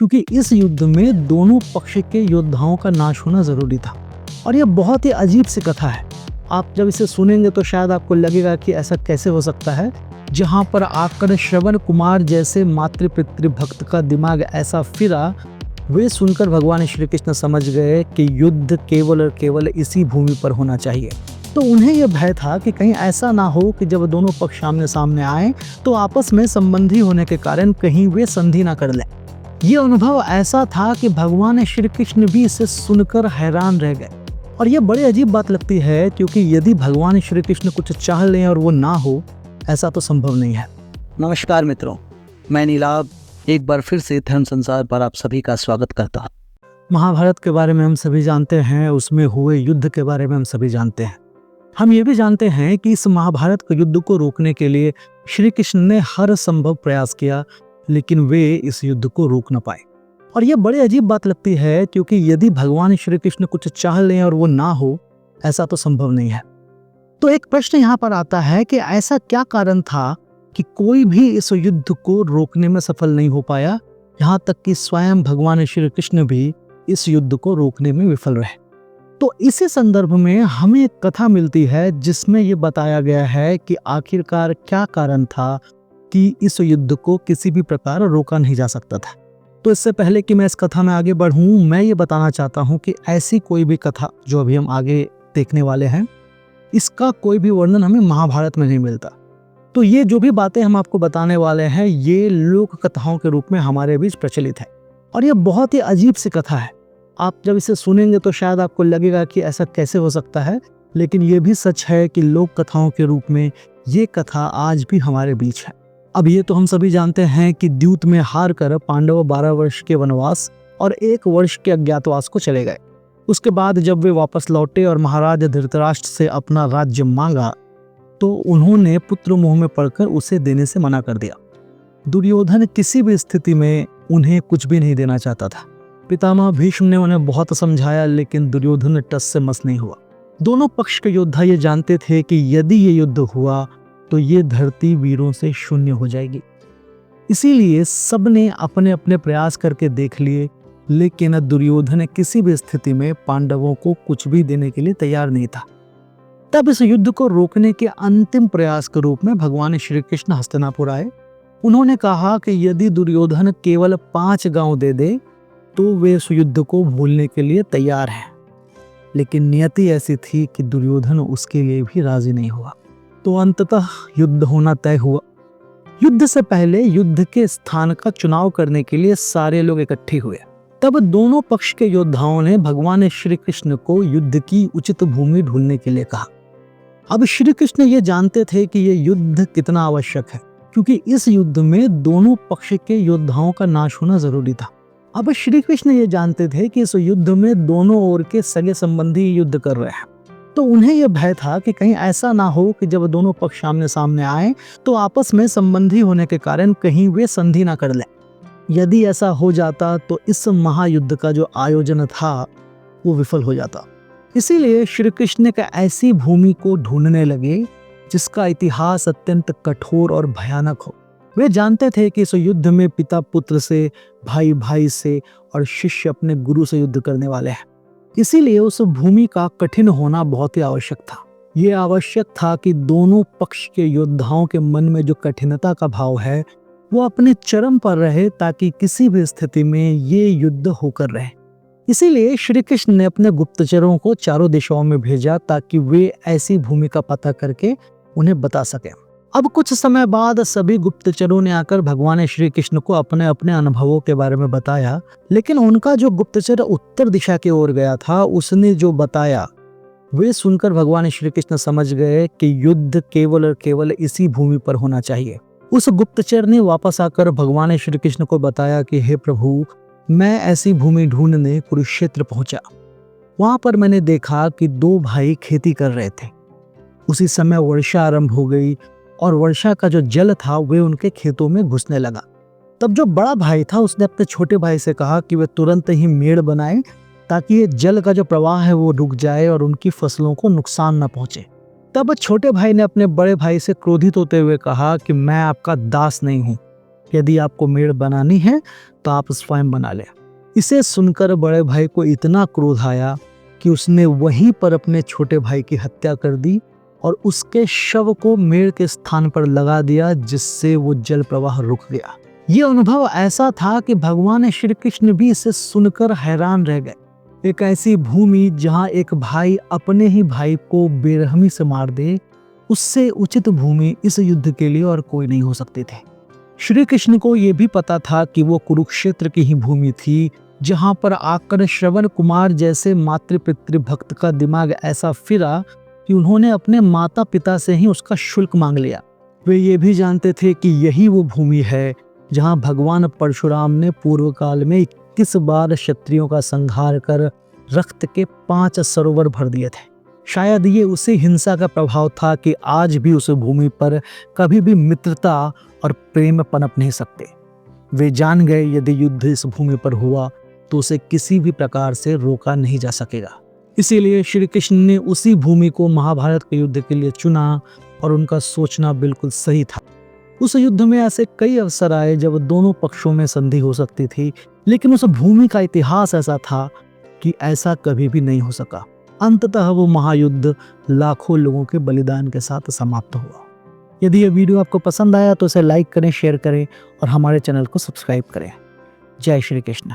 क्योंकि इस युद्ध में दोनों पक्ष के योद्धाओं का नाश होना जरूरी था। और यह बहुत ही अजीब सी कथा है। आप जब इसे सुनेंगे तो शायद आपको लगेगा कि ऐसा कैसे हो सकता है, जहां पर आकर श्रवण कुमार जैसे मातृ पितृ भक्त का दिमाग ऐसा फिरा, वे सुनकर भगवान श्री कृष्ण समझ गए कि युद्ध केवल और केवल इसी भूमि पर होना चाहिए। तो उन्हें यह भय था कि कहीं ऐसा ना हो कि जब दोनों पक्ष आमने सामने आए तो आपस में संबंधी होने के कारण कहीं वे संधि ना कर लें। ये अनुभव ऐसा था कि भगवान श्री कृष्ण भी इसे सुनकर हैरान रह गए। और यह बड़ी अजीब बात लगती है, क्योंकि यदि भगवान श्री कृष्ण कुछ चाह लें और वो ना हो, ऐसा तो संभव नहीं है। नमस्कार मित्रों, मैं नीलाभ एक बार फिर से धर्म संसार पर आप सभी का स्वागत करता हूँ। महाभारत के बारे में हम सभी जानते हैं, उसमें हुए युद्ध के बारे में हम सभी जानते हैं। हम ये भी जानते हैं कि इस महाभारत के युद्ध को रोकने के लिए श्री कृष्ण ने हर संभव प्रयास किया, लेकिन वे इस युद्ध को रोक न पाए। और यह बड़ी अजीब बात लगती है, क्योंकि यदि भगवान श्री कृष्ण कुछ चाह लें और वो ना हो, ऐसा तो संभव नहीं है। तो एक प्रश्न यहाँ पर आता है कि ऐसा क्या कारण था कि कोई भी इस युद्ध को रोकने में सफल नहीं हो पाया, यहाँ तक कि स्वयं भगवान श्री कृष्ण भी इस युद्ध को रोकने में विफल रहे। तो इसी संदर्भ में हमें एक कथा मिलती है जिसमें ये बताया गया है कि आखिरकार क्या कारण था कि इस युद्ध को किसी भी प्रकार रोका नहीं जा सकता था। तो इससे पहले कि मैं इस कथा में आगे बढ़ूं, मैं ये बताना चाहता हूं कि ऐसी कोई भी कथा जो अभी हम आगे देखने वाले हैं, इसका कोई भी वर्णन हमें महाभारत में नहीं मिलता। तो ये जो भी बातें हम आपको बताने वाले हैं, ये लोक कथाओं के रूप में हमारे बीच प्रचलित है। और ये बहुत ही अजीब सी कथा है। आप जब इसे सुनेंगे तो शायद आपको लगेगा कि ऐसा कैसे हो सकता है, लेकिन ये भी सच है कि लोक कथाओं के रूप में ये कथा आज भी हमारे बीच है। अब ये तो हम सभी जानते हैं कि द्यूत में हार कर पांडव 12 वर्ष के वनवास और 1 वर्ष के अज्ञातवास को चले गए। उसके बाद जब वे वापस लौटे और महाराज धृतराष्ट्र से अपना राज्य मांगा, तो उन्होंने पुत्र मोह में पड़कर उसे देने से मना कर दिया। दुर्योधन किसी भी स्थिति में उन्हें कुछ भी नहीं देना चाहता था। पितामह भीष्म ने उन्हें बहुत समझाया, लेकिन दुर्योधन टस से मस नहीं हुआ। दोनों पक्ष के योद्धा ये जानते थे कि यदि ये युद्ध हुआ तो ये धरती वीरों से शून्य हो जाएगी। इसीलिए सबने अपने अपने प्रयास करके देख लिए, लेकिन दुर्योधन किसी भी स्थिति में पांडवों को कुछ भी देने के लिए तैयार नहीं था। तब इस युद्ध को रोकने के अंतिम प्रयास के रूप में भगवान श्री कृष्ण हस्तिनापुर आए। उन्होंने कहा कि यदि दुर्योधन केवल 5 गांव दे दे तो वे इस युद्ध को भूलने के लिए तैयार हैं। लेकिन नियति ऐसी थी कि दुर्योधन उसके लिए भी राजी नहीं हुआ। तो अंततः युद्ध होना तय हुआ। युद्ध से पहले युद्ध के स्थान का चुनाव करने के लिए सारे लोग इकट्ठे हुए। तब दोनों पक्ष के योद्धाओं ने भगवान श्री कृष्ण को युद्ध की उचित भूमि ढूंढने के लिए कहा। अब श्री कृष्ण ये जानते थे कि यह युद्ध कितना आवश्यक है, क्योंकि इस युद्ध में दोनों पक्ष के योद्धाओं का नाश होना जरूरी था। अब श्री कृष्ण ये जानते थे कि इस युद्ध में दोनों ओर के सगे संबंधी युद्ध कर रहे हैं। तो उन्हें यह भय था कि कहीं ऐसा ना हो कि जब दोनों पक्ष आमने सामने आए तो आपस में संबंधी होने के कारण कहीं वे संधि ना कर लें। यदि ऐसा हो जाता तो इस महायुद्ध का जो आयोजन था वो विफल हो जाता। इसीलिए श्री कृष्ण एक ऐसी भूमि को ढूंढने लगे जिसका इतिहास अत्यंत कठोर और भयानक हो। वे जानते थे कि इस युद्ध में पिता पुत्र से, भाई भाई से और शिष्य अपने गुरु से युद्ध करने वाले हैं। इसीलिए उस भूमि का कठिन होना बहुत ही आवश्यक था। ये आवश्यक था कि दोनों पक्ष के योद्धाओं के मन में जो कठिनता का भाव है वो अपने चरम पर रहे, ताकि किसी भी स्थिति में ये युद्ध होकर रहे। इसीलिए श्री कृष्ण ने अपने गुप्तचरों को चारों दिशाओं में भेजा, ताकि वे ऐसी भूमि का पता करके उन्हें बता सके। अब कुछ समय बाद सभी गुप्तचरों ने आकर भगवान श्री कृष्ण को अपने अपने अनुभवों के बारे में बताया, लेकिन उनका जो गुप्तचर उत्तर दिशा की ओर गया था, उसने जो बताया वे सुनकर भगवान श्री कृष्ण समझ गए कि युद्ध केवल और केवल इसी भूमि पर होना चाहिए। उस गुप्तचर ने वापस आकर भगवान श्री कृष्ण को बताया कि हे प्रभु, मैं ऐसी भूमि ढूंढने कुरुक्षेत्र पहुंचा। वहां पर मैंने देखा कि 2 भाई खेती कर रहे थे। उसी समय वर्षा आरंभ हो गई और वर्षा का जो जल था वे उनके खेतों में घुसने लगा। तब जो बड़ा भाई था उसने अपने छोटे भाई से कहा कि वे तुरंत ही मेड़ बनाए, ताकि ये जल का जो प्रवाह है वो रुक जाए और उनकी फसलों को नुकसान न पहुंचे। तब छोटे भाई ने अपने बड़े भाई से क्रोधित होते हुए कहा कि मैं आपका दास नहीं हूं, यदि आपको मेड़ बनानी है तो आप स्वयं बना लें। इसे सुनकर बड़े भाई को इतना क्रोध आया कि उसने वहीं पर अपने छोटे भाई की हत्या कर दी और उसके शव को मेड़ के स्थान पर लगा दिया, जिससे वो जल प्रवाह रुक गया। ये अनुभव ऐसा था कि भगवान श्री कृष्ण भी इसे सुनकर हैरान रह गए। एक ऐसी भूमि जहाँ एक भाई अपने ही भाई को बेरहमी से मार दे, उससे उचित भूमि इस युद्ध के लिए और कोई नहीं हो सकती थी। श्री कृष्ण को यह भी पता था कि वो कुरुक्षेत्र की ही भूमि थी, जहां पर आकर श्रवण कुमार जैसे मातृ पितृ भक्त का दिमाग ऐसा फिरा कि उन्होंने अपने माता पिता से ही उसका शुल्क मांग लिया। वे ये भी जानते थे कि यही वो भूमि है जहां भगवान परशुराम ने पूर्व काल में 21 बार क्षत्रियों का संहार कर रक्त के 5 सरोवर भर दिए थे। शायद ये उसी हिंसा का प्रभाव था कि आज भी उस भूमि पर कभी भी मित्रता और प्रेम पनप नहीं सकते। वे जान गए यदि युद्ध इस भूमि पर हुआ तो उसे किसी भी प्रकार से रोका नहीं जा सकेगा। इसीलिए श्री कृष्ण ने उसी भूमि को महाभारत के युद्ध के लिए चुना और उनका सोचना बिल्कुल सही था। उस युद्ध में ऐसे कई अवसर आए जब दोनों पक्षों में संधि हो सकती थी, लेकिन उस भूमि का इतिहास ऐसा था कि ऐसा कभी भी नहीं हो सका। अंततः वो महायुद्ध लाखों लोगों के बलिदान के साथ समाप्त हुआ। यदि यह वीडियो आपको पसंद आया तो इसे लाइक करें, शेयर करें और हमारे चैनल को सब्सक्राइब करें। जय श्री कृष्ण।